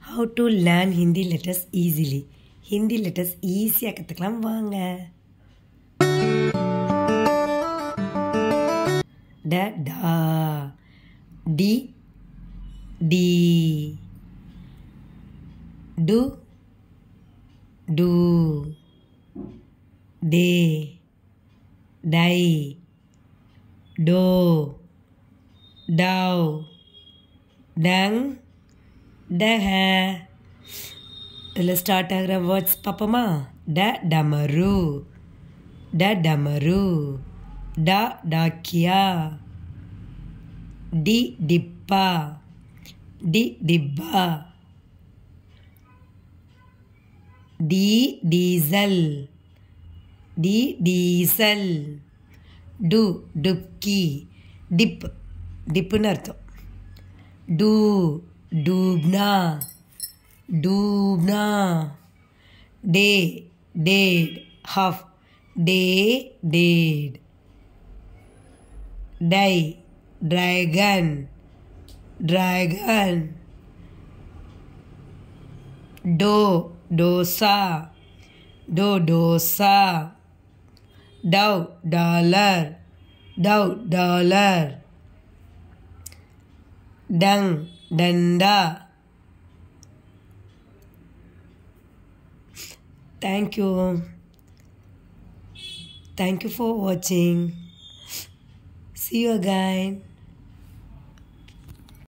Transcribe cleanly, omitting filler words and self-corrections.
How to learn Hindi letters easily. Hindi letters easy கற்றுக்கலாம் வாங்க. ட டா டி டி டு டு டே டை டோ டவ் டங் டஹ. இதில் ஸ்டார்ட் ஆகிற வேர்ட்ஸ் பார்ப்போமா? ட டமரு, ட டமரு, ட டாக்கியா, டி டிப்பா, டி டிப்பா, டி டீசல், டி டீசல், டு டுப்கி, டிப் டிப்புன்னு அர்த்தம். டூ डूबना, डूबना, डे डेड, हाफ डे डेड, डाई ड्रैगन, ड्रैगन, डो डोसा, डो डोसा, डव डॉलर, डव डॉलर, डंग डंडा. Thank you. Thank you for watching. See you again.